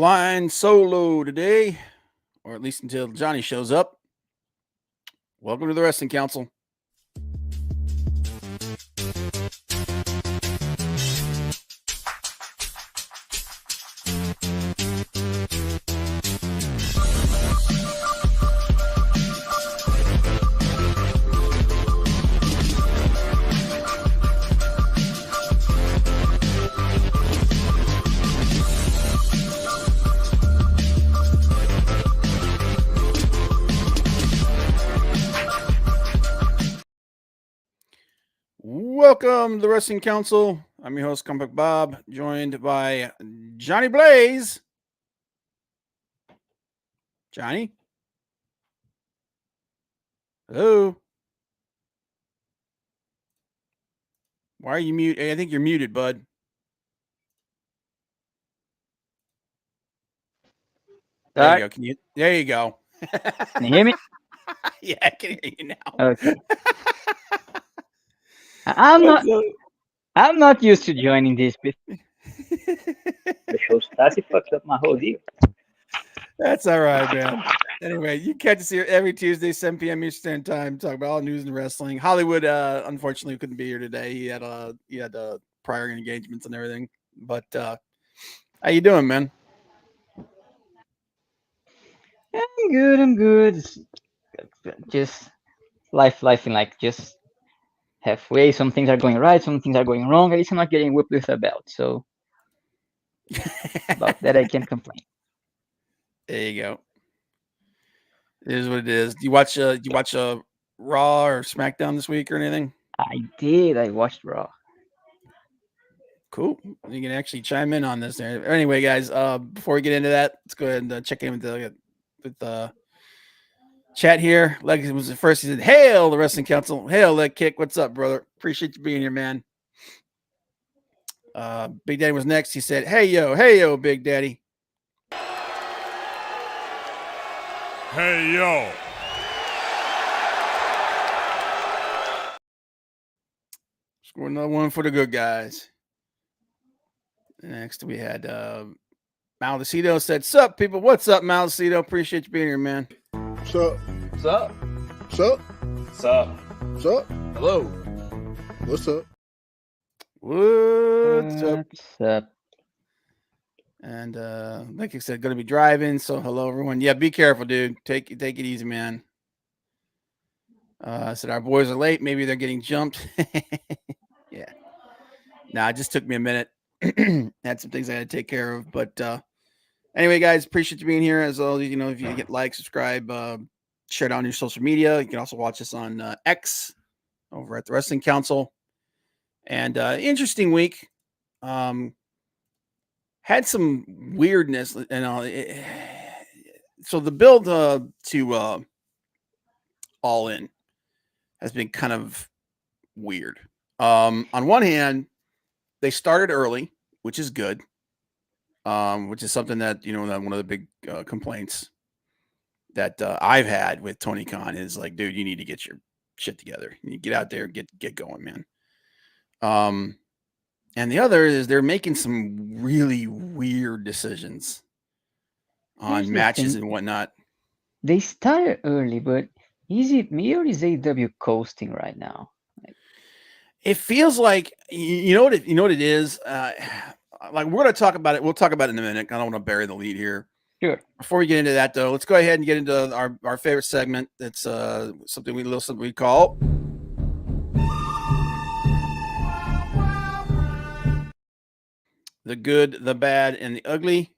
Flying solo today, or at least until Johnny shows up. Welcome to the Wrestling Council. Welcome to the Wrestling Council. I'm your host, Comic Bob, joined by Johnny Blaze. Johnny? Hello? Why are you muted? I think you're muted, bud. There you go. There you go. Can you hear me? Yeah, I can hear you now. Okay. I'm not used to joining this bit. The show starts, it fucks up my whole deal. That's all right, man. Anyway, you catch us here every Tuesday, 7 p.m. Eastern Time, talk about all news and wrestling. Hollywood, unfortunately, couldn't be here today. He had prior engagements and everything. But how you doing, man? I'm good. Just life in like just halfway. Some things are going right, some things are going wrong. At least I'm not getting whipped with a belt. So about that, I can't complain. There you go. It is what it is. Do you watch Raw or SmackDown this week or anything? I did. I watched Raw. Cool. You can actually chime in on this there. Anyway, guys, before we get into that, let's go ahead and check in with the chat here. Legacy was the first. He said, "Hail the Wrestling Council. Hail Leg Kick. What's up, brother? Appreciate you being here, man." Big Daddy was next. He said, hey yo, Big Daddy. Hey yo. Score another one for the good guys. Next we had Maldacito said, "Sup, people? What's up, Maldacito? Appreciate you being here, man." What's up? What's up? What's up? What's up? What's up? Hello. What's up? What's up? What's up? And like I said, going to be driving. So hello, everyone. Yeah, be careful, dude. Take it easy, man. Said our boys are late. Maybe they're getting jumped. Yeah. Nah, it just took me a minute. Had some things I had to take care of. But anyway, guys, appreciate you being here. As always, if you get like, subscribe, share it on your social media. You can also watch us on X over at the Wrestling Council. And interesting week. Had some weirdness, so the build to All In has been kind of weird. On one hand, they started early, which is good. Which is something that that one of the big complaints that I've had with Tony Khan is like, dude, you need to get your shit together. You get out there, get going, man. And the other is they're making some really weird decisions on matches and whatnot. They started early, but is it me or is AW coasting right now? It feels like you know what it is. Like we're gonna talk about it. We'll talk about it in a minute. I don't want to bury the lead here. Sure. Before we get into that, though, let's go ahead and get into our favorite segment. That's something we call the good, the bad, and the ugly.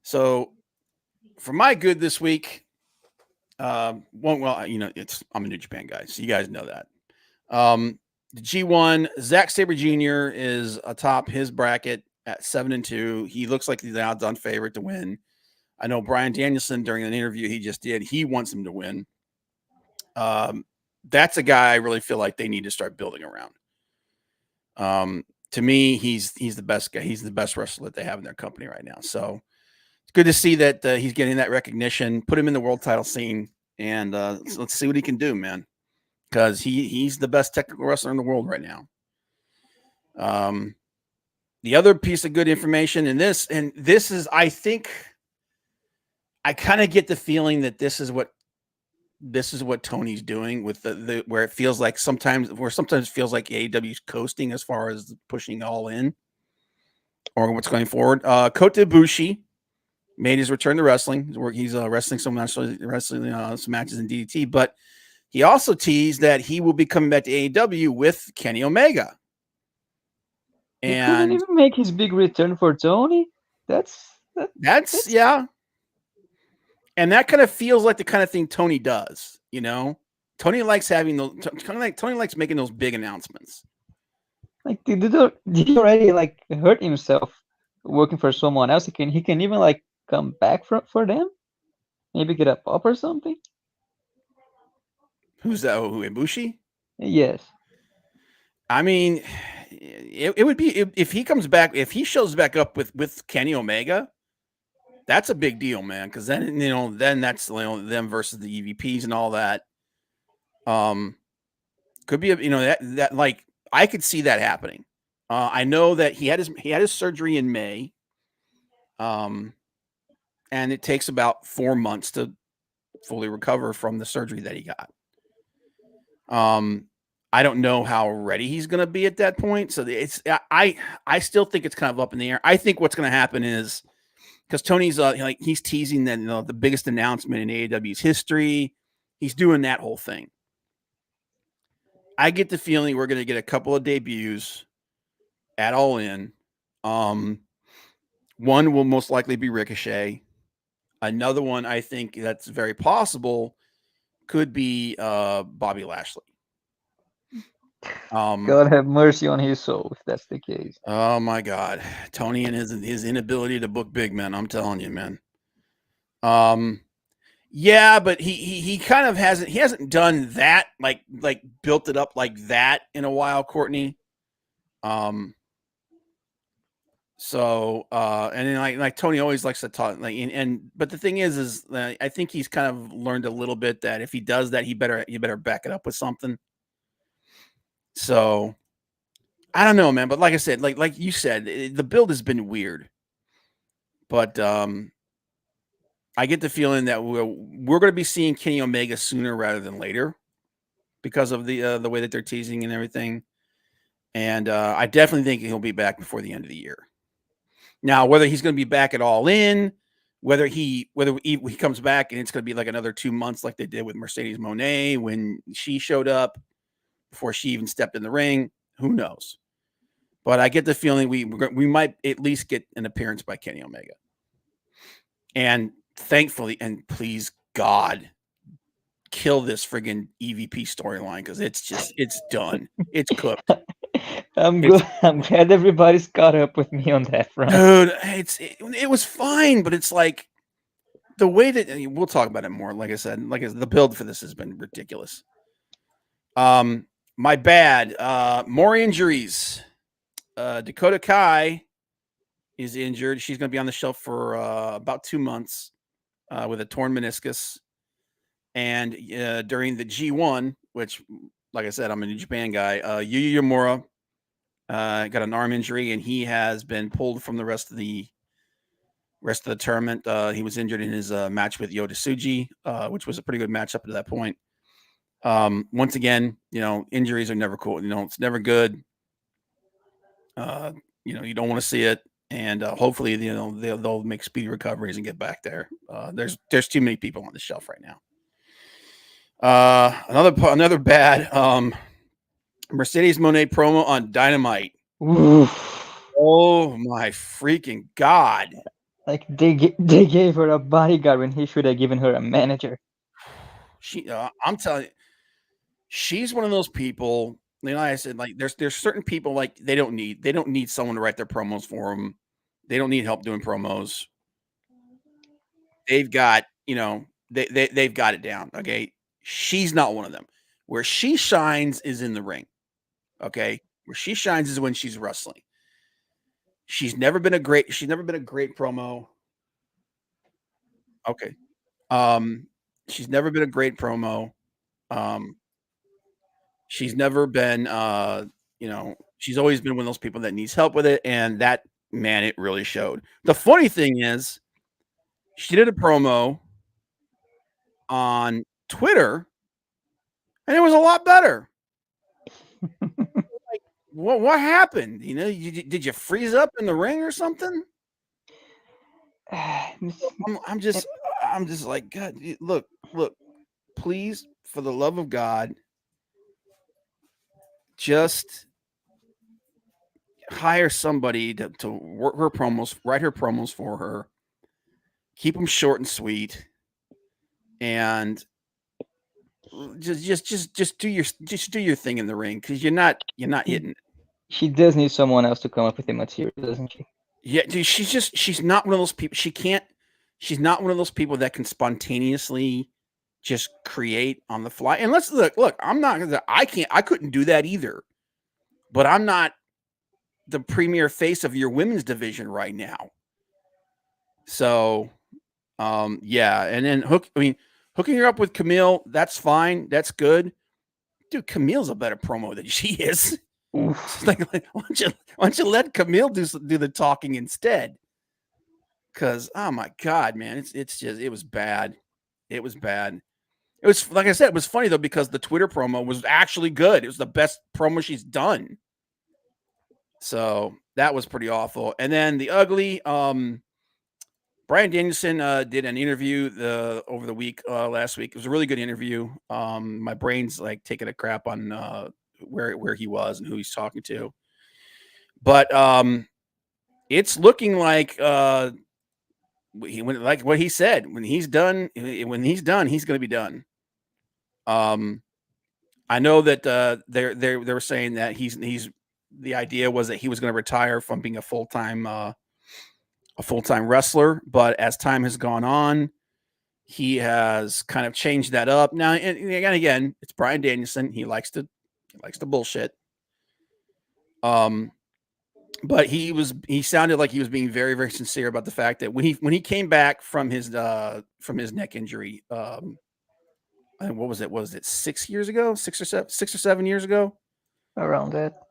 So for my good this week, I'm a New Japan guy, so you guys know that. The G1, Zack Sabre Jr. is atop his bracket at 7-2. He looks like he's the odds-on favorite to win. I know Bryan Danielson during an interview he just did, he wants him to win. That's a guy I really feel like they need to start building around. To me, he's the best guy. He's the best wrestler that they have in their company right now. So it's good to see that he's getting that recognition. Put him in the world title scene, and let's see what he can do, man. Because he's the best technical wrestler in the world right now. The other piece of good information in this, and this is, I think, I kind of get the feeling that this is what Tony's doing with the where it feels like sometimes feels like AEW's coasting as far as pushing All In or what's going forward. Kota Ibushi made his return to wrestling. He's wrestling some some matches in DDT, but he also teased that he will be coming back to AEW with Kenny Omega. He couldn't And even make his big return for Tony. That's yeah. And that kind of feels like the kind of thing Tony does, you know? Tony likes having those Tony likes making those big announcements. like did he already like hurt himself working for someone else? He can even like come back for them? Maybe get a pop or something? Who's that? Who, Ibushi? Yes. I mean, it would be if he comes back, if he shows back up with Kenny Omega, that's a big deal, man. Because then then that's them versus the EVPs and all that. Could be that like I could see that happening. I know that he had his surgery in May, and it takes about 4 months to fully recover from the surgery that he got. I don't know how ready he's going to be at that point. So I still think it's kind of up in the air. I think what's going to happen is because Tony's he's teasing that the biggest announcement in AEW's history. He's doing that whole thing. I get the feeling we're going to get a couple of debuts at All In. One will most likely be Ricochet. Another one I think that's very possible could be Bobby Lashley. God have mercy on his soul if that's the case. Oh my God, Tony and his inability to book big men. I'm telling you, man. Yeah, but he kind of hasn't done that like built it up like that in a while, Courtney. So and then like Tony always likes to talk but the thing is I think he's kind of learned a little bit that if he does that, he better back it up with something. So I don't know, man. But like I said, like you said, the build has been weird. But I get the feeling that we're going to be seeing Kenny Omega sooner rather than later because of the way that they're teasing and everything. And I definitely think he'll be back before the end of the year. Now, whether he's going to be back at All In, whether he comes back and it's going to be like another 2 months like they did with Mercedes Moné when she showed up before she even stepped in the ring, who knows? But I get the feeling we might at least get an appearance by Kenny Omega. And thankfully, and please God, kill this friggin' EVP storyline because it's done. It's cooked. I'm glad everybody's caught up with me on that front. Dude, it was fine, but it's like the way that we'll talk about it more. Like I said, the build for this has been ridiculous. My bad. More injuries. Dakota Kai is injured. She's going to be on the shelf for about 2 months with a torn meniscus. And during the G1, which, like I said, I'm a New Japan guy, Yuya Uemura got an arm injury, and he has been pulled from the rest of the tournament. He was injured in his match with Yota Tsuji, which was a pretty good match up to that point. Once again, injuries are never cool. It's never good. You don't want to see it, and hopefully, they'll make speedy recoveries and get back there. There's too many people on the shelf right now. Another bad Mercedes Moné promo on Dynamite. Oof. Oh my freaking God! Like they gave her a bodyguard when he should have given her a manager. I'm telling you, she's one of those people. Like I said, like there's certain people like they don't need someone to write their promos for them. They don't need help doing promos. They've got they've got it down. Okay, she's not one of them. Where she shines is in the ring. Okay, where she shines is when she's wrestling. She's never been a great promo. Okay. She's never been a great promo. She's never been She's always been one of those people that needs help with it, and that man, it really showed. The funny thing is, she did a promo on Twitter, and it was a lot better. Like, what happened? You know, did you freeze up in the ring or something? I'm just like, God, look, please, for the love of God, just hire somebody to work her promos, write her promos for her, keep them short and sweet, and just do your thing in the ring, because you're not hitting it. She does need someone else to come up with the material, doesn't she? Yeah, dude, she's not one of those people. She's not one of those people that can spontaneously just create on the fly. And let's look, I'm not I couldn't do that either. But I'm not the premier face of your women's division right now. So yeah, and then hooking her up with Camille, that's fine, that's good. Dude, Camille's a better promo than she is. Like, why don't you let Camille do the talking instead? Because, oh my God, man, it's just, it was bad. It was bad. It was, like I said, it was funny though, because the Twitter promo was actually good. It was the best promo she's done. So that was pretty awful. And then the ugly, Brian Danielson did an interview over the week, last week. It was a really good interview. My brain's like taking a crap on where he was and who he's talking to. But it's looking like he went, like what he said, when he's done, he's going to be done. I know that they were saying that he's the idea was that he was going to retire from being a full-time wrestler, but as time has gone on, he has kind of changed that up. Now, and again, it's Brian Danielson. He likes to bullshit. But he sounded like he was being very, very sincere about the fact that when he came back from his neck injury, and what was it? Was it 6 years ago? 6 or 7 years ago? Around that.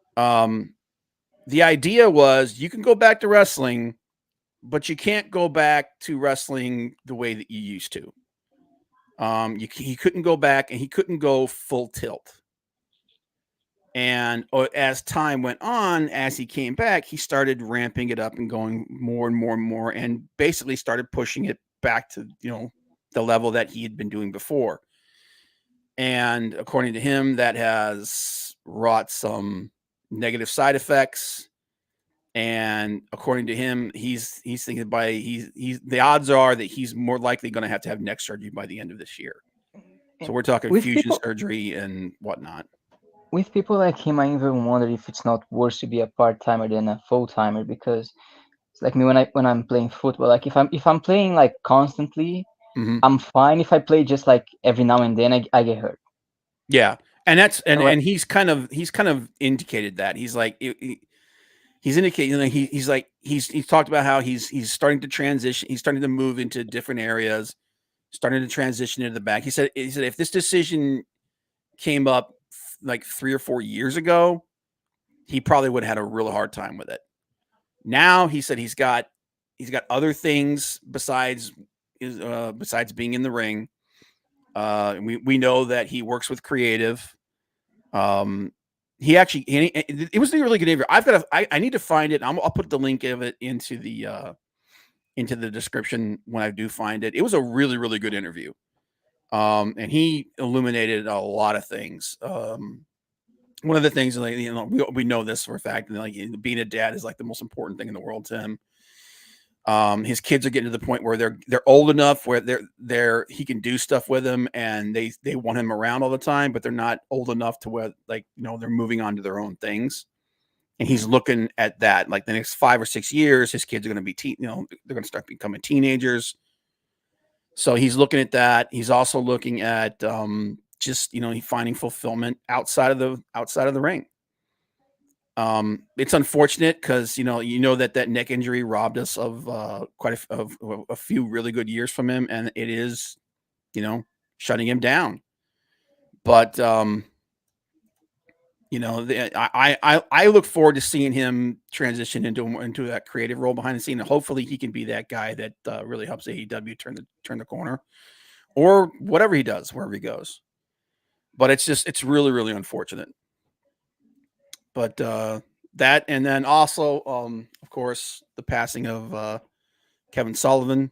The idea was you can go back to wrestling, but you can't go back to wrestling the way that you used to. He couldn't go back, and he couldn't go full tilt. And as time went on, as he came back, he started ramping it up and going more and more and more, and basically started pushing it back to, the level that he had been doing before. And according to him, that has wrought some negative side effects. And according to him, he's thinking the odds are that he's more likely going to have neck surgery by the end of this year. So we're talking fusion surgery and whatnot. With people like him, I even wonder if it's not worse to be a part-timer than a full-timer, because it's like me when I'm playing football. Like if I'm playing like constantly, I'm fine. If I play just like every now and then, I get hurt. Yeah, and that's and he's kind of indicated that. He's like he's indicating, he's talked about how he's starting to transition. He's starting to move into different areas, starting to transition into the back. He said if this decision came up like 3 or 4 years ago, he probably would have had a real hard time with it. Now he said he's got other things besides being in the ring. We know that he works with creative. It was a really good interview. I need to find it. I'll put the link of it into the description when I do find it. It was a really, really good interview. And he illuminated a lot of things. One of the things, like, we know this for a fact, like being a dad is like the most important thing in the world to him. His kids are getting to the point where they're old enough where he can do stuff with them, and they want him around all the time, but they're not old enough to where, like, they're moving on to their own things. And he's looking at that, like the next 5 or 6 years, his kids are going to be they're going to start becoming teenagers. So he's looking at that. He's also looking at just finding fulfillment outside of the ring. It's unfortunate because that neck injury robbed us of quite a few really good years from him, and it is shutting him down. But You know, I look forward to seeing him transition into that creative role behind the scene, and hopefully he can be that guy that really helps AEW turn the corner, or whatever he does wherever he goes. But it's really really unfortunate. But that, and then also, of course, the passing of Kevin Sullivan,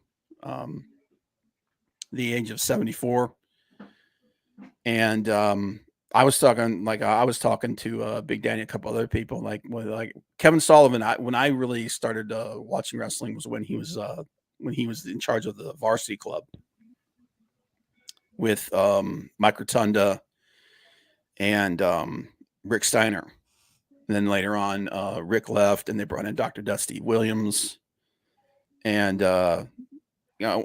the age of 74, and I was talking to Big Danny, a couple other people, like Kevin Sullivan. When I really started watching wrestling was when he was in charge of the Varsity Club with Mike Rotunda and Rick Steiner. And then later on, Rick left, and they brought in Dr. Dusty Williams, and another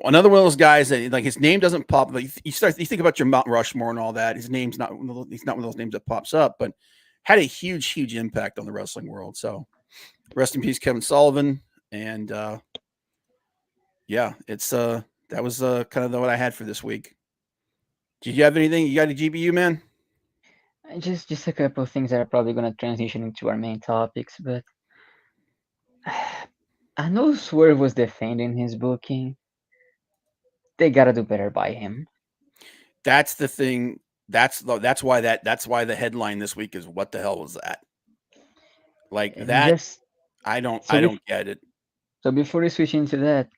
one of those guys that, like, his name doesn't pop. Like, you think about your Mount Rushmore and all that. His name's not. He's not one of those names that pops up, but had a huge impact on the wrestling world. So, rest in peace, Kevin Sullivan. And yeah, it's that was kind of what I had for this week. Did you have anything? You got a GBU, man? Just a couple of things that are probably gonna transition into our main topics, but I know Swerve was defending his booking. They gotta do better by him. That's the thing. That's why the headline this week is, what the hell was that? Like that. I don't get it. So before we switch into that,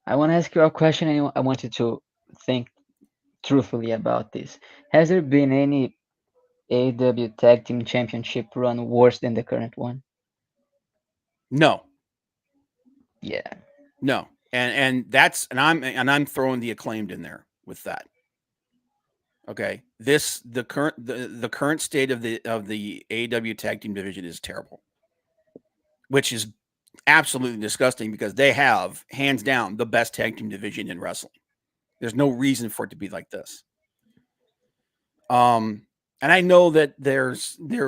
I want to ask you a question, and I want you to think truthfully about this. Has there been any AEW Tag Team Championship run worse than the current one? No. Yeah. No. And I'm throwing the Acclaimed in there with that. Okay. The current state of the AEW Tag Team division is terrible, which is absolutely disgusting, because they have, hands down, the best tag team division in wrestling. There's no reason for it to be like this. And I know that there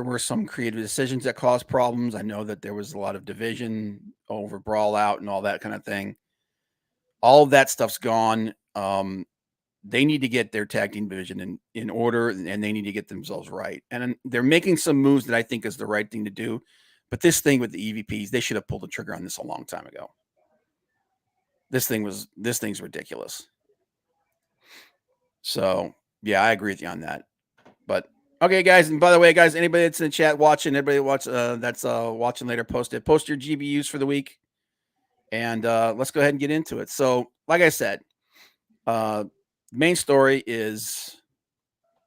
were some creative decisions that caused problems. I know that there was a lot of division over brawl out and all that kind of thing. All of that stuff's gone. They need to get their tag team division in order, and they need to get themselves right. And they're making some moves that I think is the right thing to do. But this thing with the EVPs, they should have pulled the trigger on this a long time ago. This thing's ridiculous. So yeah, I agree with you on that. But okay, guys. And by the way, guys, anybody that's in the chat watching, that's watching later, post your GBUs for the week, and let's go ahead and get into it. So, like I said, main story is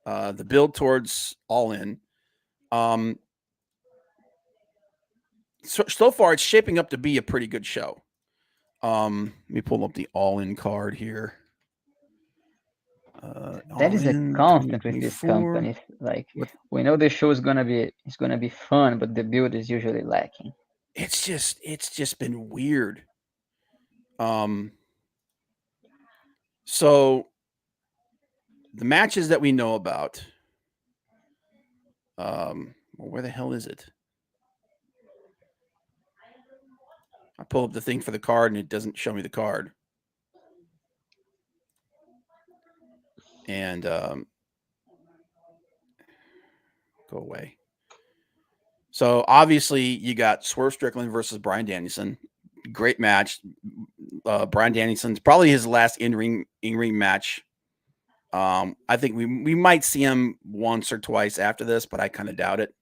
the build towards All In. So far, it's shaping up to be a pretty good show. Let me pull up the All In card here. That is a constant with this company. Like, we know the show is gonna be fun, but the build is usually lacking. It's just been weird. So the matches that we know about, where the hell is it? I pull up the thing for the card and it doesn't show me the card. And go away. So obviously you got Swerve Strickland versus Bryan Danielson. Great match. Bryan Danielson's probably his last in-ring match. I think we might see him once or twice after this, but I kind of doubt it.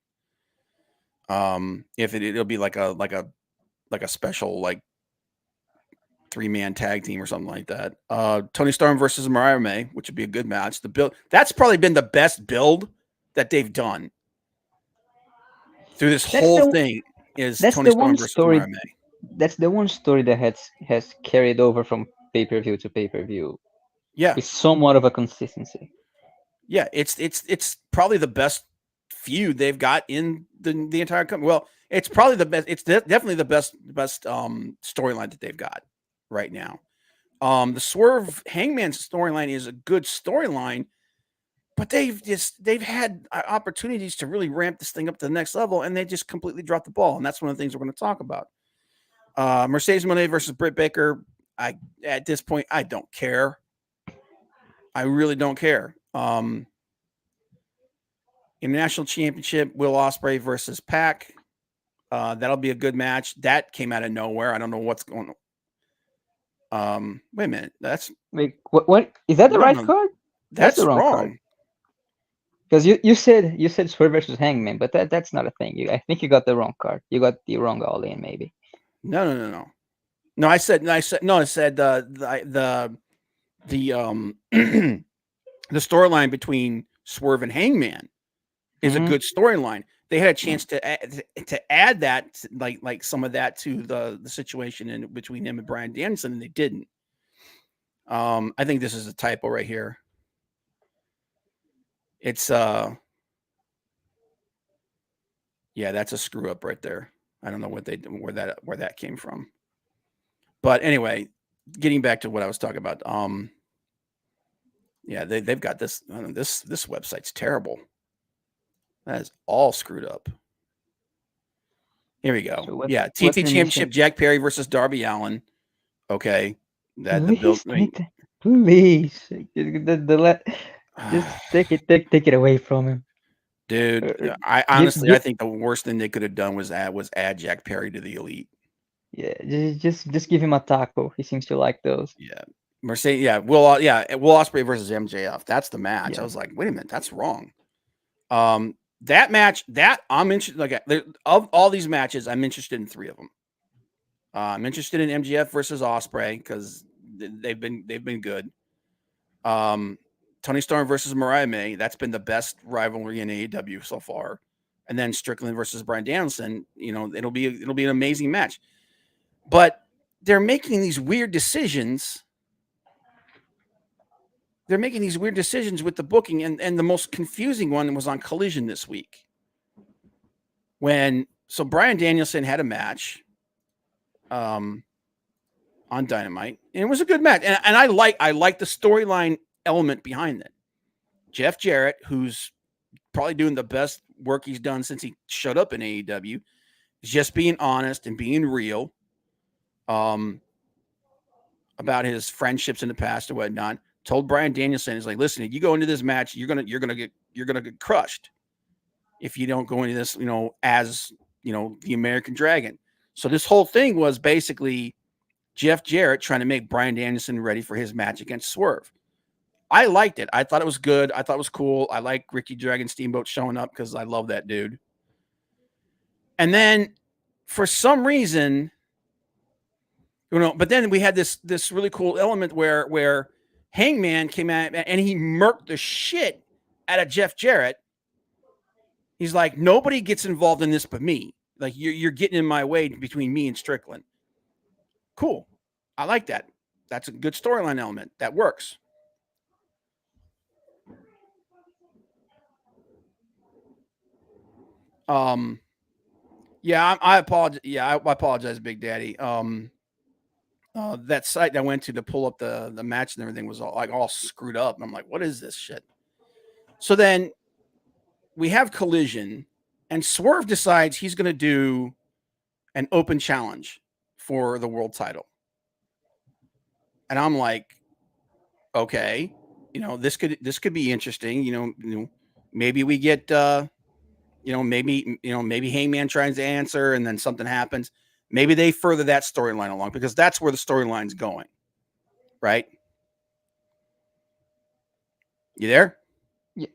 If it'll be like a special, like, 3-man tag team or something like that. Tony Storm versus Mariah May, which would be a good match. The build, that's probably been the best build that they've done through this whole thing, is Tony Storm versus Mariah May. That's the one story that has carried over from pay-per-view to pay-per-view. Yeah. With somewhat of a consistency. Yeah, it's probably the best feud they've got in the entire company. Well, it's probably the best. It's definitely the best storyline that they've got right now. The Swerve Hangman storyline is a good storyline, but they've had opportunities to really ramp this thing up to the next level, and they just completely dropped the ball. And that's one of the things we're going to talk about. Mercedes Moné versus Britt Baker. At this point, I don't care. I really don't care. International Championship, Will Ospreay versus Pac. That'll be a good match. That came out of nowhere. I don't know what's going on. Wait a minute. Wait, what is that the right No, card? that's the wrong wrong. card. Because you said Swerve versus Hangman, but that's not a thing. I think you got the wrong card. You got the wrong All In, maybe. No. I said the the storyline between Swerve and Hangman is a good storyline. They had a chance to add that, like some of that to the situation in between him and Bryan Danielson, and they didn't. I think this is a typo right here. It's yeah, that's a screw up right there. I don't know where that came from. But anyway, getting back to what I was talking about. Yeah, they've got this. This website's terrible. That is all screwed up. Here we go. So yeah, TNT Championship, Jack Perry versus Darby Allin. Okay, the build. Please, just take it away from him, dude. I honestly, I think the worst thing they could have done was add Jack Perry to the Elite. Yeah, just give him a taco. He seems to like those. Yeah, Mercedes. Yeah, Will Ospreay versus MJF. That's the match. Yeah. I was like, wait a minute, that's wrong. That match, that I'm interested. Like, of all these matches, I'm interested in 3 of them. I'm interested in MJF versus Ospreay because they've been good. Toni Storm versus Mariah May. That's been the best rivalry in AEW so far. And then Strickland versus Bryan Danielson. You know, it'll be an amazing match. But they're making these weird decisions. They're making these weird decisions with the booking, and the most confusing one was on Collision this week. So Bryan Danielson had a match on Dynamite, and it was a good match. And I like the storyline element behind it. Jeff Jarrett, who's probably doing the best work he's done since he showed up in AEW, is just being honest and being real about his friendships in the past and whatnot. Told Bryan Danielson, he's like, listen, you go into this match, you're gonna get crushed if you don't go into this, as the American Dragon. So this whole thing was basically Jeff Jarrett trying to make Bryan Danielson ready for his match against Swerve. I liked it. I thought it was good. I thought it was cool. I like Ricky Dragon Steamboat showing up because I love that dude. And then for some reason, but then we had this really cool element where Hangman came out and he murked the shit out of Jeff Jarrett. He's like, nobody gets involved in this but me. Like, you're getting in my way between me and Strickland. Cool. I like that. That's a good storyline element. That works. Yeah, I apologize. Yeah, I apologize, Big Daddy. That site I went to pull up the match and everything was all screwed up. And I'm like, what is this shit? So then we have Collision, and Swerve decides he's going to do an open challenge for the world title. And I'm like, okay, this could be interesting. Maybe we get, maybe Hangman tries to answer and then something happens. Maybe they further that storyline along because that's where the storyline's going. Right? You there?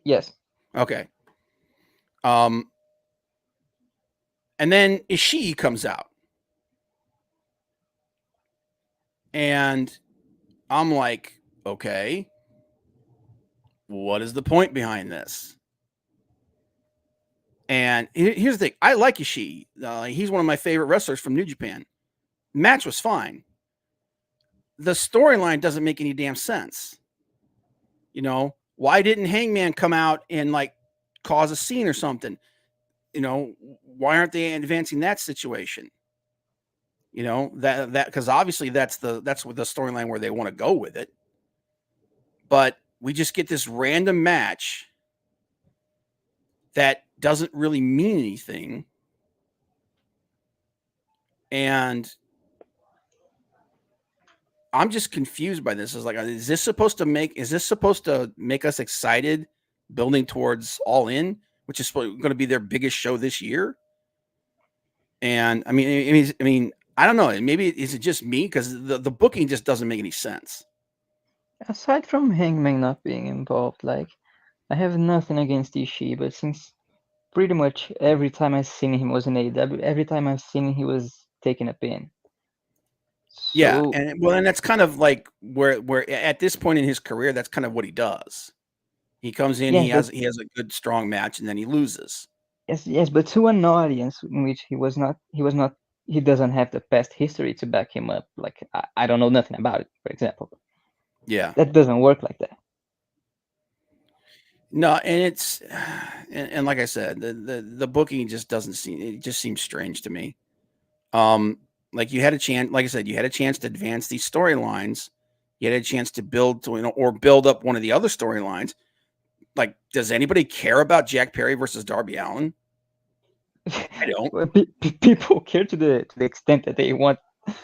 Yes. Okay. And then Ishii comes out. And I'm like, okay, what is the point behind this? And here's the thing. I like Ishii. He's one of my favorite wrestlers from New Japan. Match was fine. The storyline doesn't make any damn sense. Why didn't Hangman come out and cause a scene or something? Why aren't they advancing that situation? That because obviously that's what the storyline where they want to go with it. But we just get this random match that doesn't really mean anything. And I'm just confused by this. Is this supposed to make us excited building towards All In which is going to be their biggest show this year. And I mean, I don't know. Maybe is it just me because the booking just doesn't make any sense. Aside from Hangman not being involved, like I have nothing against Ishii, but since pretty much every time I've seen him was in AEW, every time I've seen him, he was taking a pin. Yeah, So and that's kind of like where at this point in his career, that's kind of what he does. He comes in, yes, he has a good strong match, and then he loses. yes, but to an audience in which he doesn't have the past history to back him up. Like I don't know nothing about it, for example. Yeah, That doesn't work like that. no, and it's and like I said, the booking just doesn't seem, it just seems strange to me. Like you had a chance, like I said, you had a chance to advance these storylines. You had a chance to build to, or build up one of the other storylines. Like, does anybody care about Jack Perry versus Darby Allin? I don't. People care to the extent that they want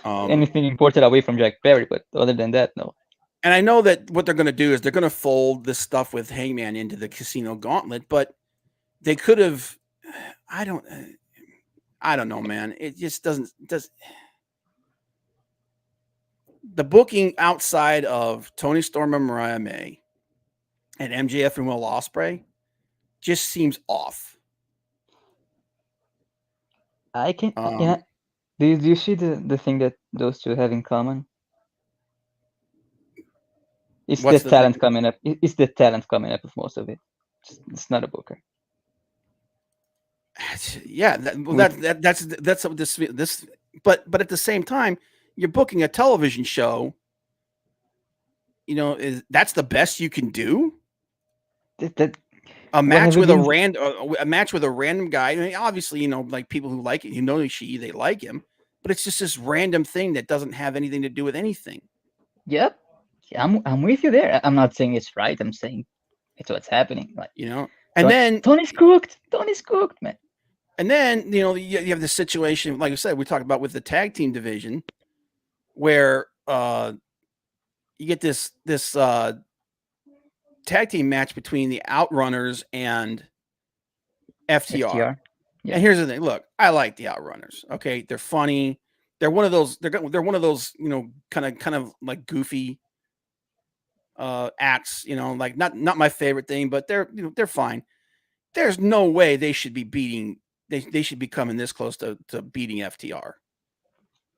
anything imported away from Jack Perry, but other than that, no. And I know that what they're going to do is they're going to fold this stuff with Hangman into the Casino Gauntlet, but they could have. I don't know, man. It just doesn't. The booking outside of Tony Storm and Mariah May and MJF and Will Ospreay just seems off. I can. Yeah. Do you see the thing that those two have in common? It's the talent coming up. It's the talent coming up with most of it. It's not a booker. Yeah, that's what this. But at the same time, you're booking a television show. You know, that's the best you can do. A match with a match with a random guy. I mean, obviously, you know, like people who like it, you know, they like him, but it's just this random thing that doesn't have anything to do with anything. Yep, I'm with you there. I'm not saying it's right. I'm saying it's what's happening. Like, you know, and then Tony's cooked. Tony's cooked, man. And then, you know, you have this situation, like I said, we talked about with the tag team division, where you get this tag team match between the Outrunners and FTR. Yeah. And here's the thing: look, I like the Outrunners. Okay, they're funny. They're one of those. They're one of those. You know, kind of like goofy acts. You know, like not my favorite thing, but they're fine. There's no way they should be beating. They should be coming this close to beating FTR.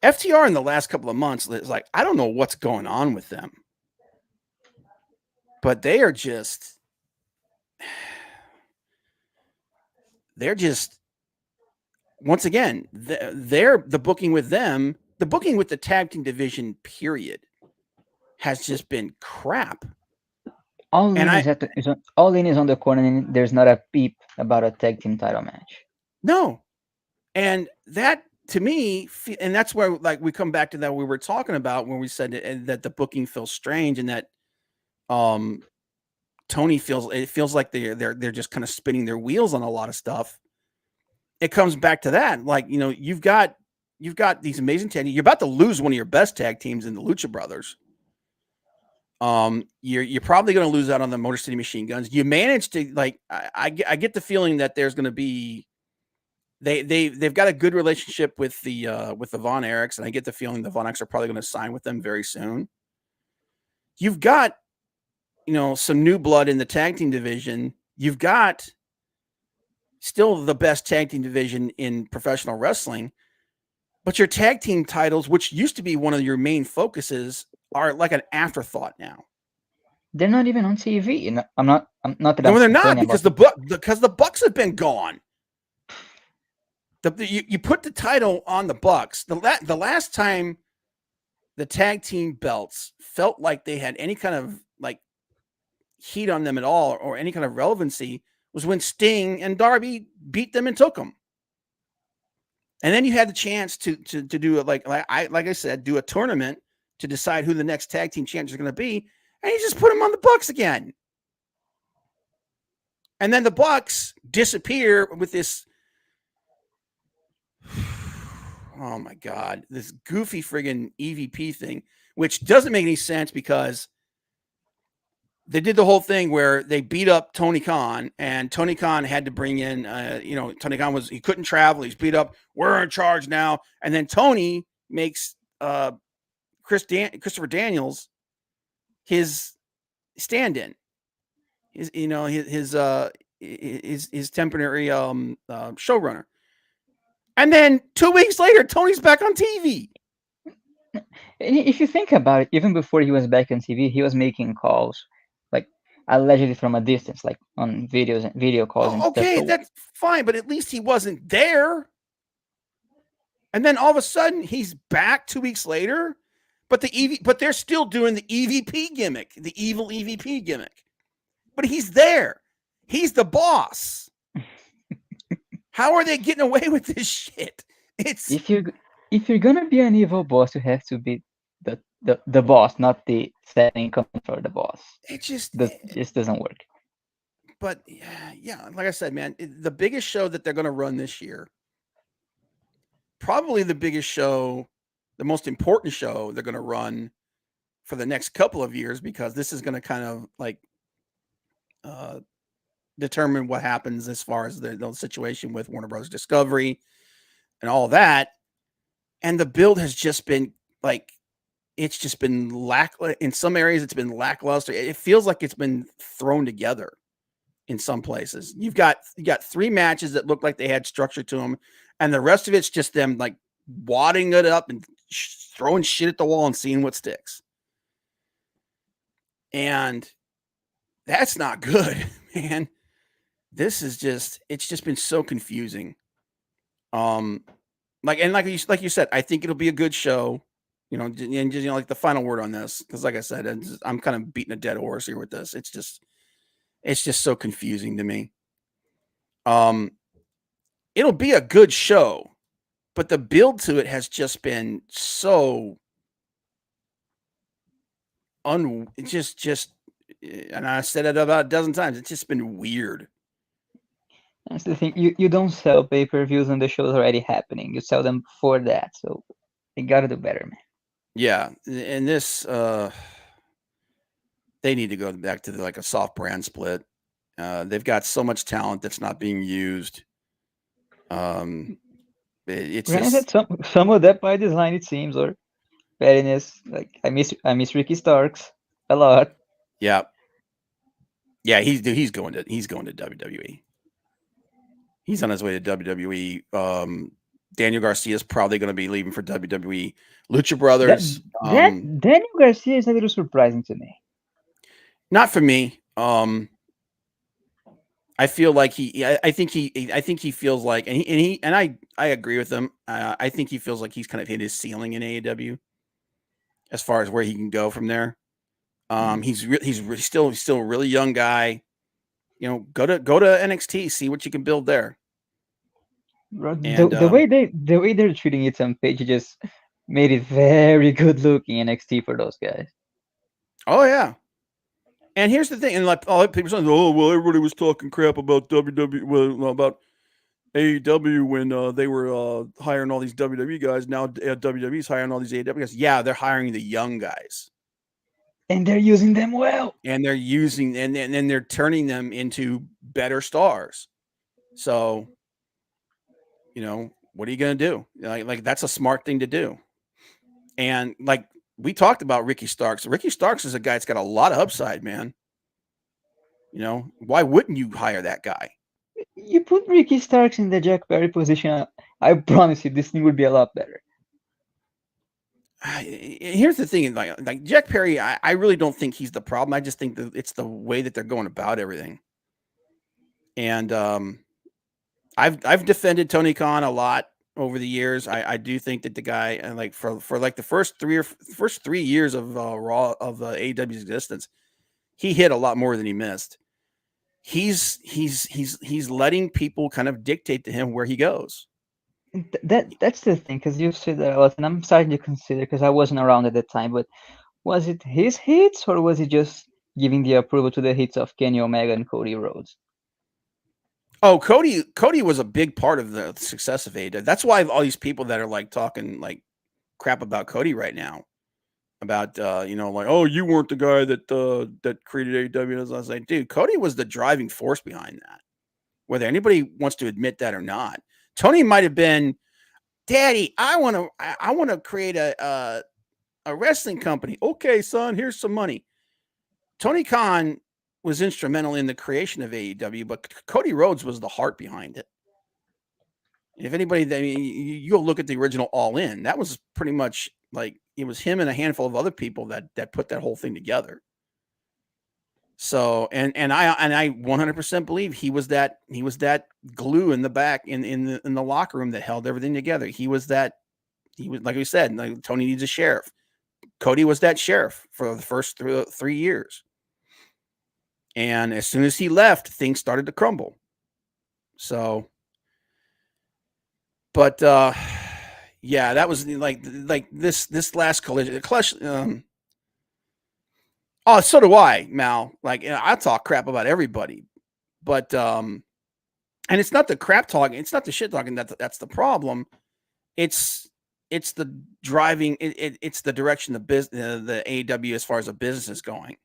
FTR in the last couple of months is like, I don't know what's going on with them, but they're just once again, they're the booking with them, the booking with the tag team division period has just been crap. All in is on the corner, and there's not a peep about a tag team title match. No. And that, to me, and that's where, like, we come back to that we were talking about when we said that the booking feels strange, and that Tony feels like they're just kind of spinning their wheels on a lot of stuff. It comes back to that, like, you know, you've got these amazing tag teams. You're about to lose one of your best tag teams in the Lucha Brothers. You're probably going to lose out on the Motor City Machine Guns. You managed to, like, I get the feeling that there's going to be. They've got a good relationship with the Von Erichs, and I get the feeling the Von Erichs are probably going to sign with them very soon. You've got, you know, some new blood in the tag team division. You've got still the best tag team division in professional wrestling, but your tag team titles, which used to be one of your main focuses, are like an afterthought now. They're not even on TV. I'm not that. No, they're not, because the Bucks have been gone. You put the title on the Bucks. The last time the tag team belts felt like they had any kind of like heat on them at all, or any kind of relevancy, was when Sting and Darby beat them and took them. And then you had the chance to do it like I said, do a tournament to decide who the next tag team champions are going to be, and you just put them on the Bucks again. And then the Bucks disappear with this. Oh my God, this goofy friggin' EVP thing, which doesn't make any sense, because they did the whole thing where they beat up Tony Khan, and Tony Khan had to bring in, Tony Khan he couldn't travel. He's beat up. We're in charge now. And then Tony makes Christopher Daniels his stand-in, his temporary showrunner. And then 2 weeks later, Tony's back on TV. If you think about it, even before he was back on TV, he was making calls, like allegedly from a distance, like on video calls and stuff. Okay, that's fine, but at least he wasn't there. And then all of a sudden, he's back 2 weeks later. But they're still doing the EVP gimmick, the evil EVP gimmick. But he's there. He's the boss. How are they getting away with this shit? If you're gonna be an evil boss, you have to be the boss, not the setting coming for the boss. It just doesn't work. But yeah, like I said, man, the biggest show that they're gonna run this year, probably the biggest show, the most important show they're gonna run for the next couple of years, because this is gonna kind of like determine what happens as far as the situation with Warner Bros. Discovery and all that. And the build has just been like, it's just been in some areas. It's been lackluster. It feels like it's been thrown together in some places. You got 3 matches that look like they had structure to them, and the rest of it's just them like wadding it up and throwing shit at the wall and seeing what sticks. And that's not good, man. This is it's just been so confusing. Like you said, I think it'll be a good show, and just, like the final word on this, because like I said, I'm kind of beating a dead horse here with this. It's just so confusing to me. It'll be a good show, but the build to it has just been so and I said it about a dozen times. It's just been weird. That's the thing. You don't sell pay-per-views when the show's already happening. You sell them for that. So you gotta do better, man. Yeah, and this they need to go back to like a soft brand split. They've got so much talent that's not being used. It's just some of that by design, it seems, or pettiness. Like I miss Ricky Starks a lot. Yeah. Yeah, he's going to WWE. He's on his way to WWE. Daniel Garcia is probably going to be leaving for WWE. Lucha Brothers. Daniel Garcia is a little surprising to me. Not for me. I feel like I think he feels like, and I agree with him. I think he feels like he's kind of hit his ceiling in AEW as far as where he can go from there. He's still a really young guy. Go to NXT, see what you can build there. The way they're treating it on Page just made it very good looking NXT for those guys. Oh yeah. And here's the thing, and like all people saying, oh well, everybody was talking crap about WWE, about AEW when they were hiring all these WWE guys. Now WWE's hiring all these AEW guys. Yeah, they're hiring the young guys, and they're using them well. And they're and they're turning them into better stars. So, what are you going to do? Like that's a smart thing to do. And like we talked about Ricky Starks. Ricky Starks is a guy that's got a lot of upside, man. Why wouldn't you hire that guy? You put Ricky Starks in the Jack Perry position, I promise you this thing would be a lot better. Here's the thing, like Jack Perry, I really don't think he's the problem. I just think that it's the way that they're going about everything. And I've defended Tony Khan a lot over the years. I do think that the guy, and like for like the first 3 years of Raw of AEW's existence, he hit a lot more than he missed. He's letting people kind of dictate to him where he goes. That's the thing, because you've said that a lot, and I'm starting to consider, because I wasn't around at the time, but was it his hits, or was he just giving the approval to the hits of Kenny Omega and Cody Rhodes? Oh, Cody was a big part of the success of AEW. That's why all these people that are like talking like crap about Cody right now, about like, oh, you weren't the guy that created AEW. I was like, dude, Cody was the driving force behind that. Whether anybody wants to admit that or not, Tony might have been, Daddy, I want to create a wrestling company. Okay, son, here's some money. Tony Khan was instrumental in the creation of AEW, but Cody Rhodes was the heart behind it. If anybody, I mean, you'll look at the original All In. That was pretty much like it was him and a handful of other people that put that whole thing together. So and I 100% believe he was that glue in the back in the locker room that held everything together. He was like we said, like, Tony needs a sheriff. Cody was that sheriff for the first 3 years. And as soon as he left, things started to crumble. So, but yeah, that was like this last collision. Oh, so do I, Mal. Like, I talk crap about everybody, but and it's not the crap talking, it's not the shit talking that's the problem. It's the driving. It's the direction the AEW as far as a business is going.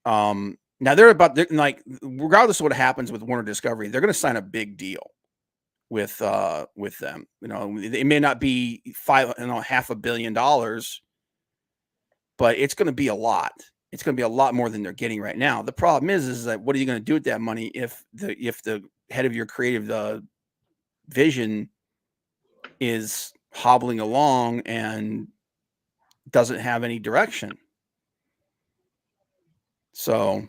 Now they're like, regardless of what happens with Warner Discovery, they're going to sign a big deal with them. It may not be $500 million, but it's going to be a lot. It's going to be a lot more than they're getting right now. The problem is that what are you going to do with that money if the head of your creative vision is hobbling along and doesn't have any direction? So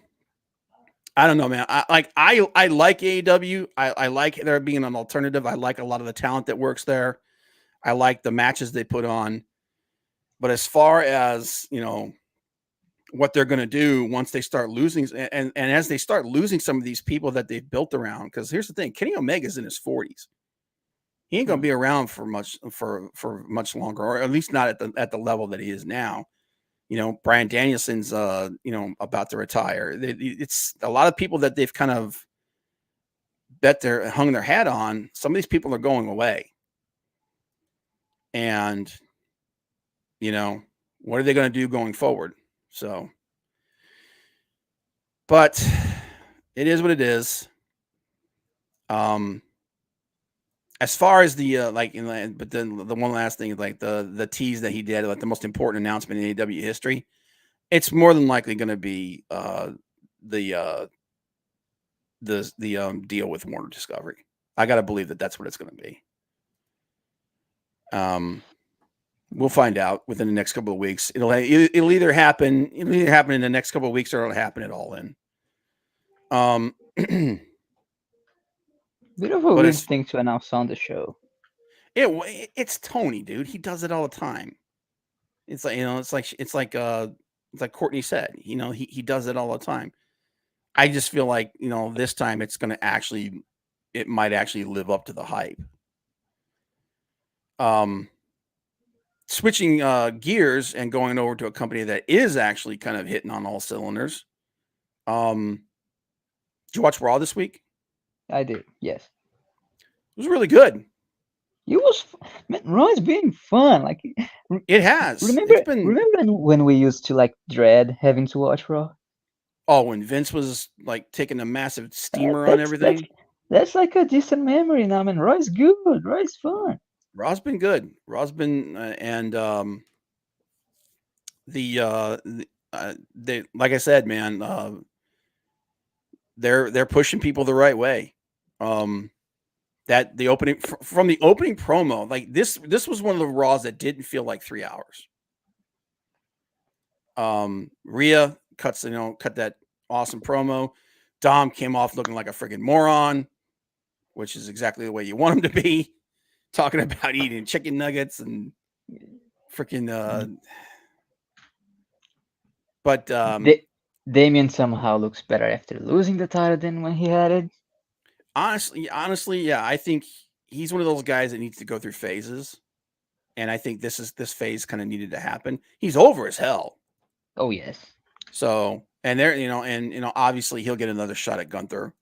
I don't know, man. I like AEW. I like there being an alternative. I like a lot of the talent that works there. I like the matches they put on. But as far as, what they're going to do once they start losing, and as they start losing some of these people that they've built around, because here's the thing, Kenny Omega's in his 40s. He ain't going to be around for much longer, or at least not at the level that he is now. Bryan Danielson's about to retire. It's a lot of people that they've kind of hung their hat on. Some of these people are going away, and what are they going to do going forward? So, but it is what it is. As far as the but then the one last thing is like the tease that he did, like the most important announcement in AEW history. It's more than likely going to be the deal with Warner Discovery. I got to believe that that's what it's going to be. We'll find out within the next couple of weeks. It'll either happen in the next couple of weeks, or it'll happen at All In. Bit of a weird thing to announce on the show. It's Tony, dude. He does it all the time. It's like, it's like Courtney said, he does it all the time. I just feel like, this time it might actually live up to the hype. Switching gears and going over to a company that is actually kind of hitting on all cylinders. Did you watch Raw this week? I did, yes. It was really good. It was, man, Raw's been fun. Like, it has. Remember when we used to like dread having to watch Raw? Oh, when Vince was like taking a massive steamer on everything. That's like a distant memory now. Man, Raw's good. Raw's fun. Raw's been good. Raw's been and they, like I said, man, they're pushing people the right way. That the opening from the opening promo, like this was one of the Raws that didn't feel like 3 hours. Rhea cut that awesome promo. Dom came off looking like a friggin' moron, which is exactly the way you want him to be, talking about eating chicken nuggets and freaking but Damien somehow looks better after losing the title than when he had it. Honestly, yeah, I think he's one of those guys that needs to go through phases, and I think this phase kind of needed to happen. He's over as hell. Oh yes. So, and obviously he'll get another shot at Gunther,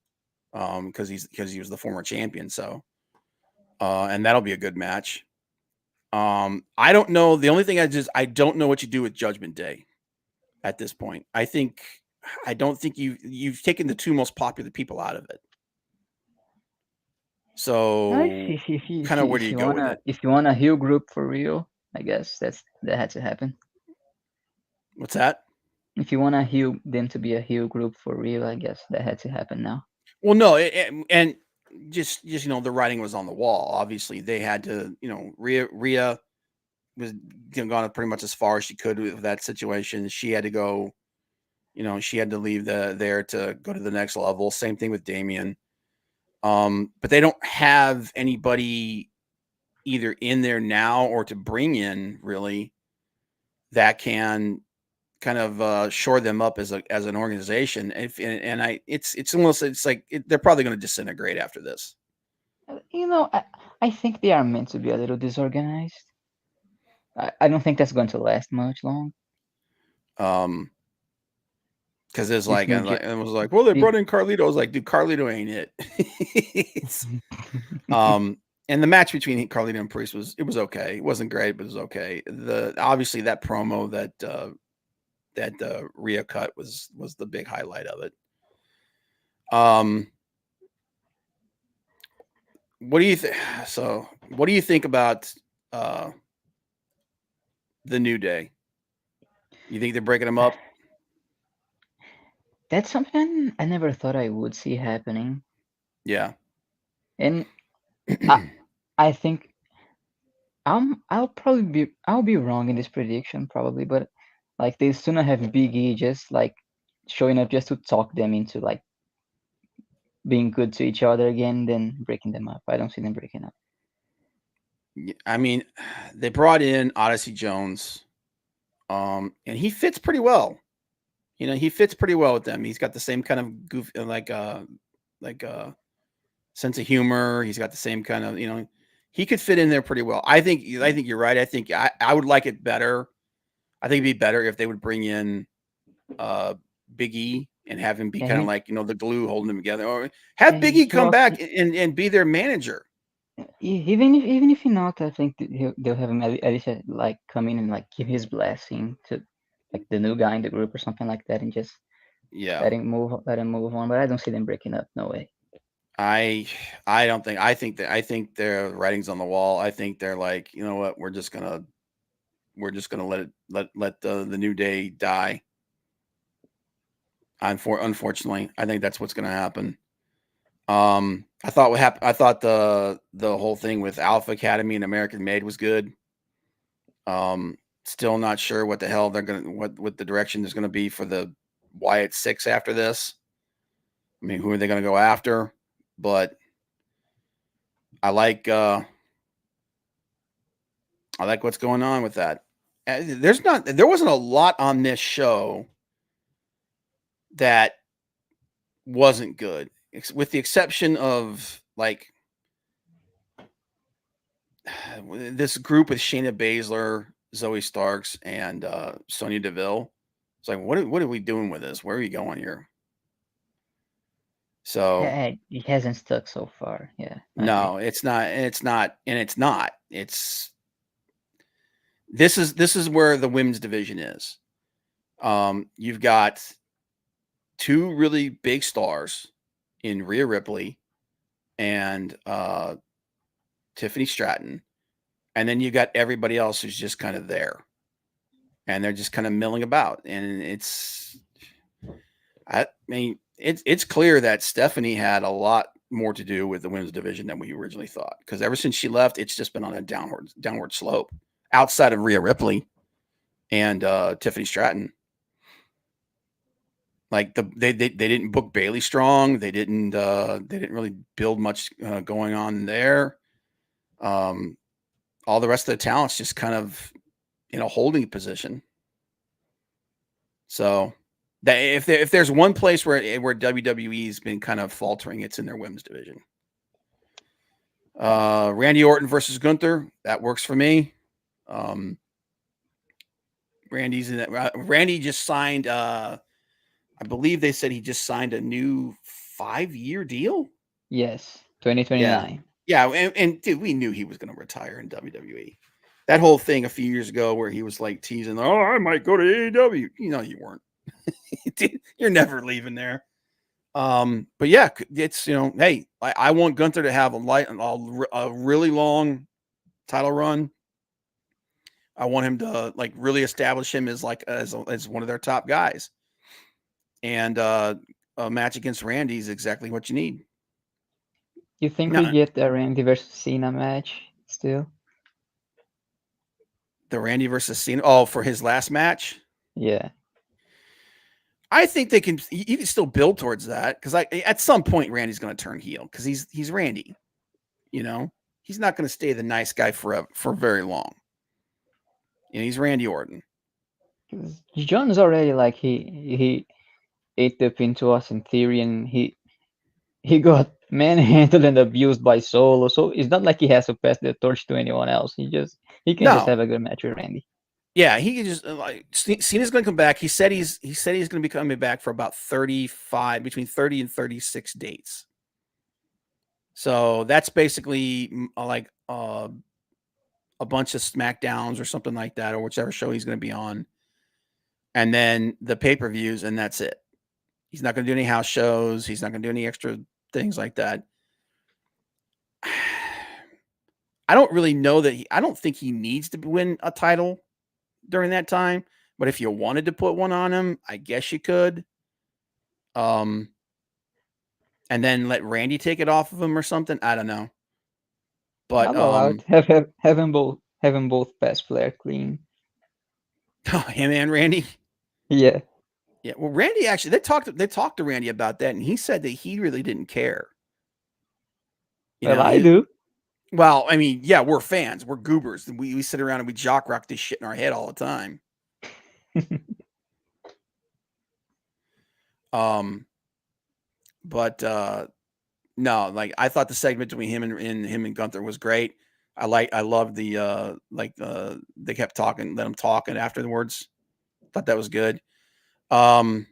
because he was the former champion. So, and that'll be a good match. I don't know. The only thing I don't know what you do with Judgment Day at this point. I don't think you've taken the two most popular people out of it. So kind of where do you go with it? If you want a heel group for real, I guess that had to happen. What's that? If you want to heal them to be a heel group for real, I guess that had to happen now. Well, no, and just the writing was on the wall. Obviously, they had to. Rhea was gone pretty much as far as she could with that situation. She had to go. She had to leave there to go to the next level. Same thing with Damian. But they don't have anybody either in there now or to bring in really that can kind of shore them up as an organization. It's almost like they're probably going to disintegrate after this. I think they are meant to be a little disorganized. I don't think that's going to last much long. Because it was like, well, they brought in Carlito. I was like, dude, Carlito ain't it. And the match between Carlito and Priest was okay. It wasn't great, but it was okay. Obviously that promo that Rhea cut was the big highlight of it. What do you think? So, what do you think about the New Day? You think they're breaking them up? That's something I never thought I would see happening. Yeah. And I think I'll be wrong in this prediction probably, but like they sooner have Big E just like showing up just to talk them into like being good to each other again than breaking them up. I don't see them breaking up. I mean, they brought in Odyssey Jones, and he fits pretty well. He fits pretty well with them. He's got the same kind of goof, like sense of humor. He's got the same kind of, he could fit in there pretty well. I think you're right. I think I would like it better. I think it'd be better if they would bring in Big E and have him be kind of like, the glue holding them together, or have Big E come back and be their manager. Even if not, I think they'll have him at least like come in and like give his blessing to like the new guy in the group or something like that, and just let him move on. But I don't see them breaking up. No way. I don't think. I think their writing's on the wall. I think they're like, you know what, we're just gonna let the New Day die. Unfortunately, I think that's what's gonna happen. I thought what happened. I thought the whole thing with Alpha Academy and American Made was good. Still not sure what the hell they're gonna what the direction is gonna be for the Wyatt 6 after this. I mean, who are they gonna go after? But I like what's going on with that. There wasn't a lot on this show that wasn't good, with the exception of like this group with Shayna Baszler, Zoe Starks, and Sonya Deville. It's like, what are we doing with this? Where are we going here? So it hasn't stuck so far. Yeah. No, it's not. This is where the women's division is. You've got two really big stars in Rhea Ripley and Tiffany Stratton, and then you got everybody else who's just kind of there, and they're just kind of milling about. And it's clear that Stephanie had a lot more to do with the women's division than we originally thought, because ever since she left, it's just been on a downward slope. Outside of Rhea Ripley and Tiffany Stratton, like they didn't book Bailey strong. They didn't really build much going on there. All the rest of the talent's just kind of in a holding position. So that if there's one place where WWE's been kind of faltering, it's in their women's division. Randy Orton versus Gunther, that works for me. Randy's in that. Randy just signed. I believe they said he just signed a new 5-year deal. Yes, 2029. Yeah, and dude, we knew he was going to retire in WWE. That whole thing a few years ago where he was like teasing, "Oh, I might go to AEW." You know, you weren't. You're never leaving there. But yeah, it's hey, I want Gunther to have a really long title run. I want him to like really establish him as as one of their top guys. And a match against Randy is exactly what you need. You think No, we get the Randy versus Cena match still? the Randy versus Cena. Oh, for his last match. Yeah. I think they can. You can still build towards that because at some point Randy's going to turn heel because he's Randy. He's not going to stay the nice guy for very long. He's Randy Orton. John's already like he ate the pin to Austin Theory, and he got manhandled and abused by Solo. So it's not like he has to pass the torch to anyone else. He can just have a good match with Randy. Yeah, he can just Cena's going to come back. He said he's going to be coming back for about between 30 and 36 dates. So that's basically like a bunch of SmackDowns or something like that, or whichever show he's going to be on, and then the pay-per-views, and that's it. He's not going to do any house shows. He's not going to do any extra things like that. I don't really know that I don't think he needs to win a title during that time, but if you wanted to put one on him, I guess you could. And then let Randy take it off of him or something. I don't know. But have them both pass Flair clean. Him and Randy. Yeah. Yeah. Well, Randy actually they talked to Randy about that, and he said that he really didn't care. I do. Well, I mean, yeah, we're fans. We're goobers. We sit around and we jock rock this shit in our head all the time. But no, like I thought the segment between him and Gunther was great. I loved the they kept talking, let him talk, and afterwards, thought that was good. Bronson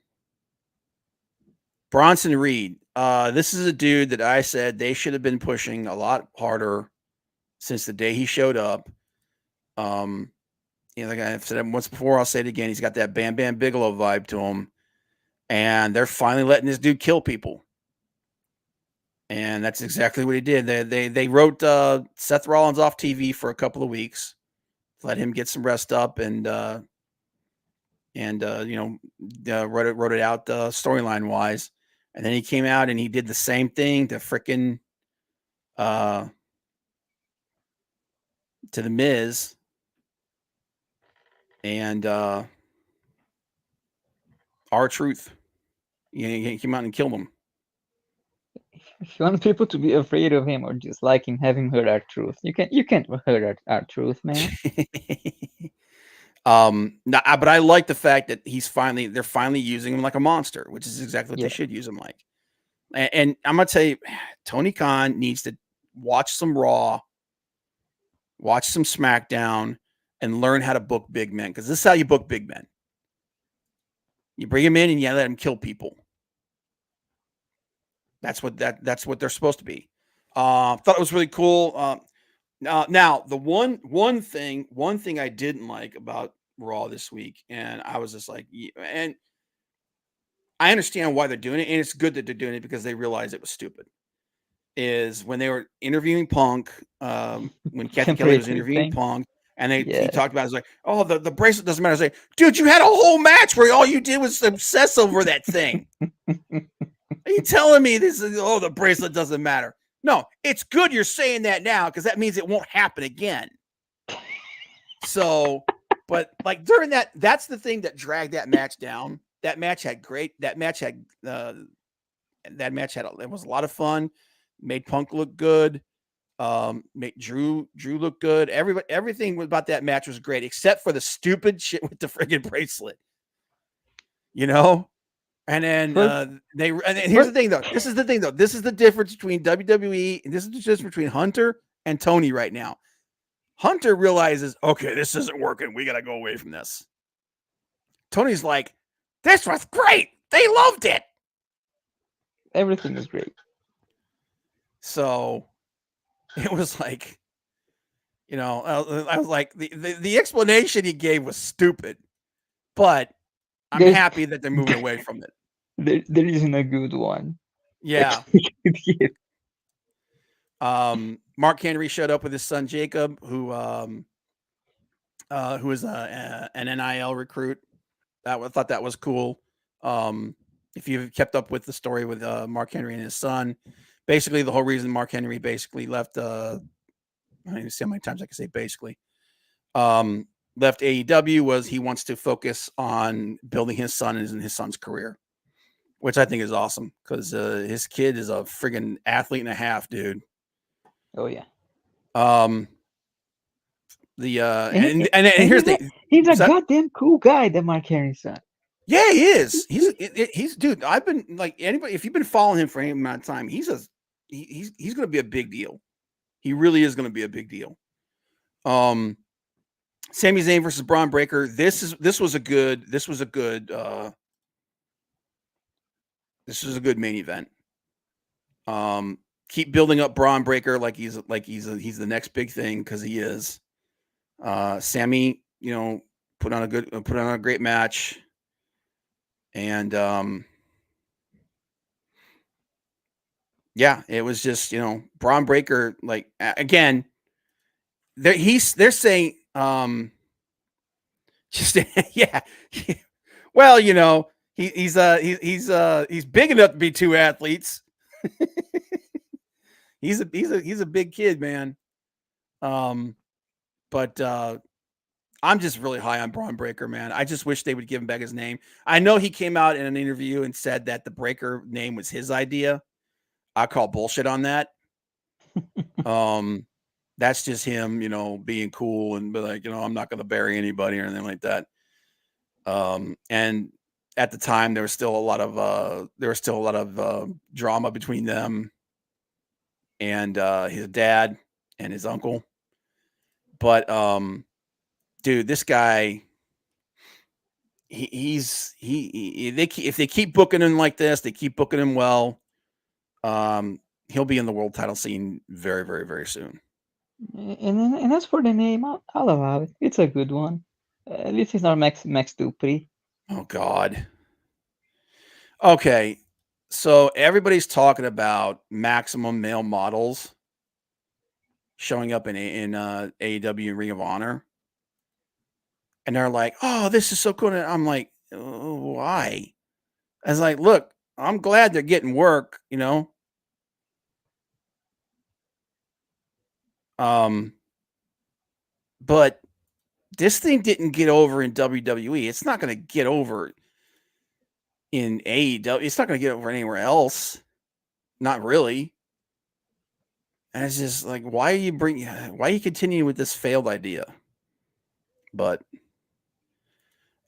Reed. This is a dude that I said they should have been pushing a lot harder since the day he showed up. Like I've said it once before, I'll say it again. He's got that Bam Bam Bigelow vibe to him, and they're finally letting this dude kill people. And that's exactly what he did. They wrote Seth Rollins off TV for a couple of weeks, let him get some rest up, and wrote it out storyline wise. And then he came out and he did the same thing to frickin' to the Miz. And R-Truth. He came out and killed him. If you want people to be afraid of him or just like him, have him hurt R-Truth. You can't hurt R-Truth, man. But I like the fact that they're finally using him like a monster, which is exactly what they should use him like. And I'm gonna tell you, Tony Khan needs to watch some Raw, watch some SmackDown, and learn how to book big men, because this is how you book big men. You bring him in and you let him kill people. That's what they're supposed to be. Thought it was really cool. Now the one thing I didn't like about Raw this week, and I was just like, and I understand why they're doing it, and it's good that they're doing it because they realize it was stupid. Is when they were interviewing Punk, when Kathy Kelly was interviewing Punk, and he talked about it, was like, oh, the bracelet doesn't matter. I was like, dude, you had a whole match where all you did was obsess over that thing. Are you telling me this is the bracelet doesn't matter? No, it's good you're saying that now because that means it won't happen again. So, but like during that's the thing that dragged that match down. That match had it was a lot of fun. Made Punk look good. Made Drew look good. Everything about that match was great, except for the stupid shit with the friggin' bracelet. And then here's the thing though. This is the thing though. This is the difference between WWE and this is the difference between Hunter and Tony right now. Hunter realizes, okay, this isn't working. We got to go away from this. Tony's like, this was great. They loved it. Everything was great. So it was like, You know, I was like, the explanation he gave was stupid, but I'm There's happy that they're moving away from it. there isn't a good one. Yeah. Yeah. Mark Henry showed up with his son Jacob, who is an NIL recruit. I thought that was cool. If you've kept up with the story with Mark Henry and his son, basically the whole reason Mark Henry basically left. I don't even see how many times I can say basically. Left AEW was he wants to focus on building his son and his son's career, which I think is awesome because his kid is a friggin' athlete and a half, dude. Oh yeah. And here's he's a goddamn cool guy, that Mark Henry's son. Yeah, he is. He's dude. I've been like anybody. If you've been following him for any amount of time, he's going to be a big deal. He really is going to be a big deal. Sami Zayn versus Braun Breaker. This was a good main event. Keep building up Braun Breaker like he's the next big thing because he is. Sami, put on a great match. And yeah, it was just, Braun Breaker, like again, they're saying just yeah. Well, he's big enough to be two athletes. he's a big kid, man. But I'm just really high on Braun Breaker, man. I just wish they would give him back his name. I know he came out in an interview and said that the Breaker name was his idea. I call bullshit on that. That's just him, being cool and be like, I'm not going to bury anybody or anything like that. And at the time, there was still a lot of drama between them and his dad and his uncle. But dude, this guy, if they keep booking him like this, they keep booking him well. He'll be in the world title scene very, very, very soon. And as for the name, I'll allow it. It's a good one. At least it's not Max Dupri. Oh God. Okay, so everybody's talking about maximum male models showing up in AEW and Ring of Honor. And they're like, oh, this is so cool. And I'm like, oh, why? I was like, look, I'm glad they're getting work, But this thing didn't get over in WWE. It's not going to get over in AEW. It's not going to get over anywhere else. Not really. And it's just like, why are you continuing with this failed idea? But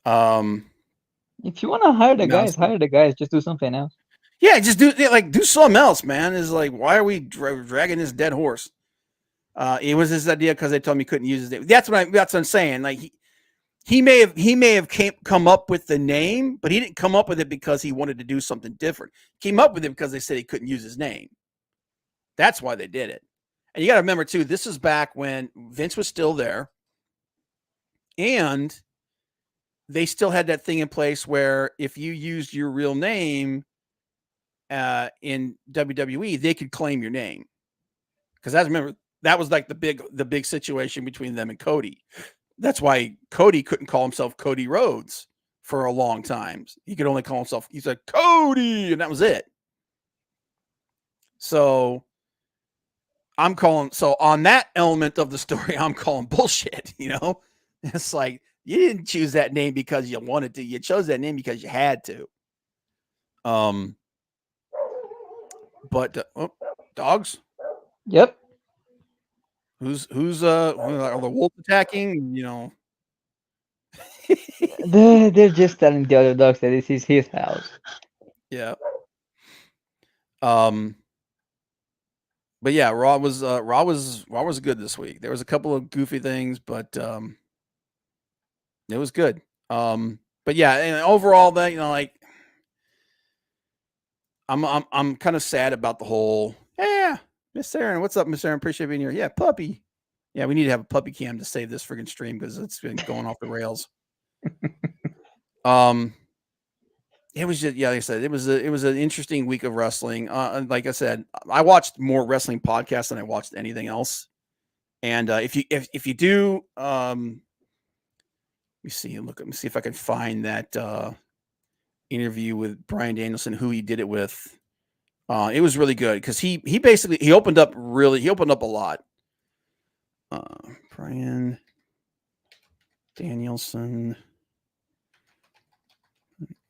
if you want to hire the guys, just do something else. Yeah, just do something else, man. It's like, why are we dragging this dead horse? It was his idea because they told him he couldn't use his name. That's what I'm saying. Like he may have come up with the name, but he didn't come up with it because he wanted to do something different. He came up with it because they said he couldn't use his name. That's why they did it. And you got to remember too, this is back when Vince was still there, and they still had that thing in place where if you used your real name in WWE, they could claim your name. Because I remember that was like the big situation between them and Cody. That's why Cody couldn't call himself Cody Rhodes for a long time. He could only call himself, he's like Cody, and that was it. So on that element of the story, I'm calling bullshit, It's like, you didn't choose that name because you wanted to. You chose that name because you had to. But dogs? Yep. Who's are the wolves attacking? They're just telling the other dogs that this is his house. Yeah. But yeah, Raw was good this week. There was a couple of goofy things, but it was good. But yeah, and overall, that like, I'm kind of sad about the whole. Yeah, Miss Aaron, what's up, Miss Aaron? Appreciate being here. Yeah, puppy. Yeah, we need to have a puppy cam to save this freaking stream because it's been going off the rails. It was just, yeah, like I said, it was an interesting week of wrestling. Like I said, I watched more wrestling podcasts than I watched anything else. And if you do, let me see if I can find that interview with Bryan Danielson, who he did it with. It was really good because he basically opened up a lot. Bryan Danielson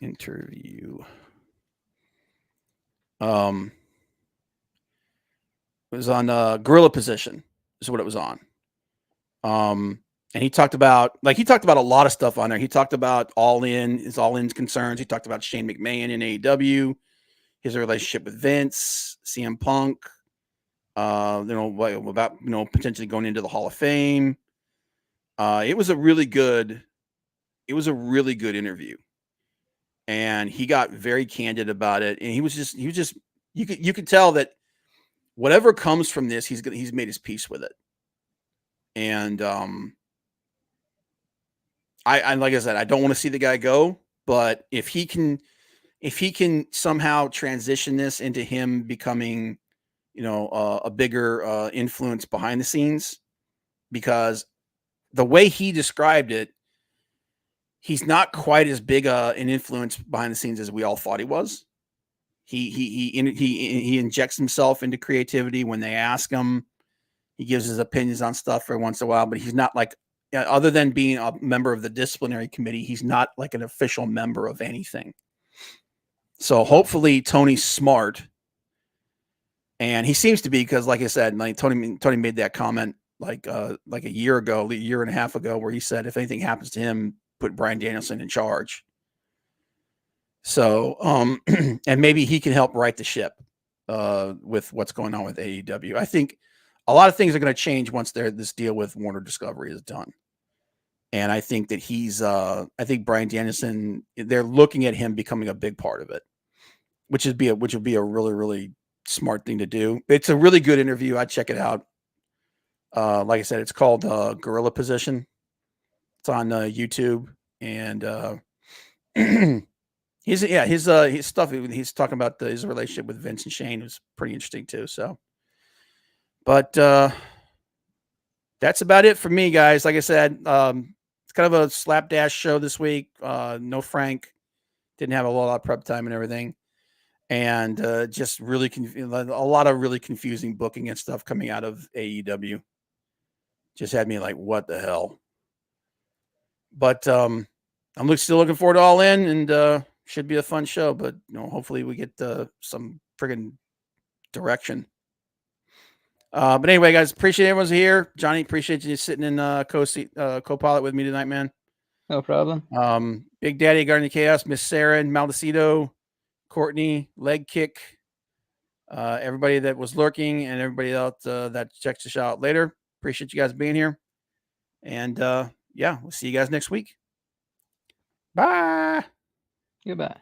interview. It was on Gorilla Position, is what it was on. And he talked about a lot of stuff on there. He talked about his All In's concerns. He talked about Shane McMahon in AEW, his relationship with Vince, CM Punk, about potentially going into the Hall of Fame. It was a really good interview. And he got very candid about it. And you could tell that whatever comes from this, he's made his peace with it. And I like I said, I don't want to see the guy go, but if he can somehow transition this into him becoming, a bigger influence behind the scenes, because the way he described it, he's not quite as big an influence behind the scenes as we all thought he was. He injects himself into creativity when they ask him. He gives his opinions on stuff every once in a while, but he's not like, other than being a member of the disciplinary committee, he's not like an official member of anything. So hopefully Tony's smart, and he seems to be, because like I said, like Tony made that comment like a year and a half ago, where he said if anything happens to him, put Bryan Danielson in charge. So and maybe he can help right the ship with what's going on with AEW. I think a lot of things are going to change once this deal with Warner Discovery is done. And I think that I think Bryan Danielson, they're looking at him becoming a big part of it, which would be a really, really smart thing to do. It's a really good interview. I'd check it out. Like I said, it's called Gorilla Position. It's on YouTube, and his stuff. He's talking about his relationship with Vince and Shane was pretty interesting too. So, but that's about it for me, guys. Like I said, it's kind of a slapdash show this week. No Frank, didn't have a lot of prep time and everything, and just really a lot of really confusing booking and stuff coming out of AEW. Just had me like, what the hell? But I'm still looking forward to All In, and should be a fun show. But hopefully we get some friggin' direction. But anyway, guys, appreciate everyone's here. Johnny, appreciate you sitting in co-pilot with me tonight, man. No problem. Big Daddy, Guardian of Chaos, Miss Sarah and Maldacito, Courtney, Leg Kick, everybody that was lurking, and everybody else that checks us out later. Appreciate you guys being here. And yeah, we'll see you guys next week. Bye. Goodbye.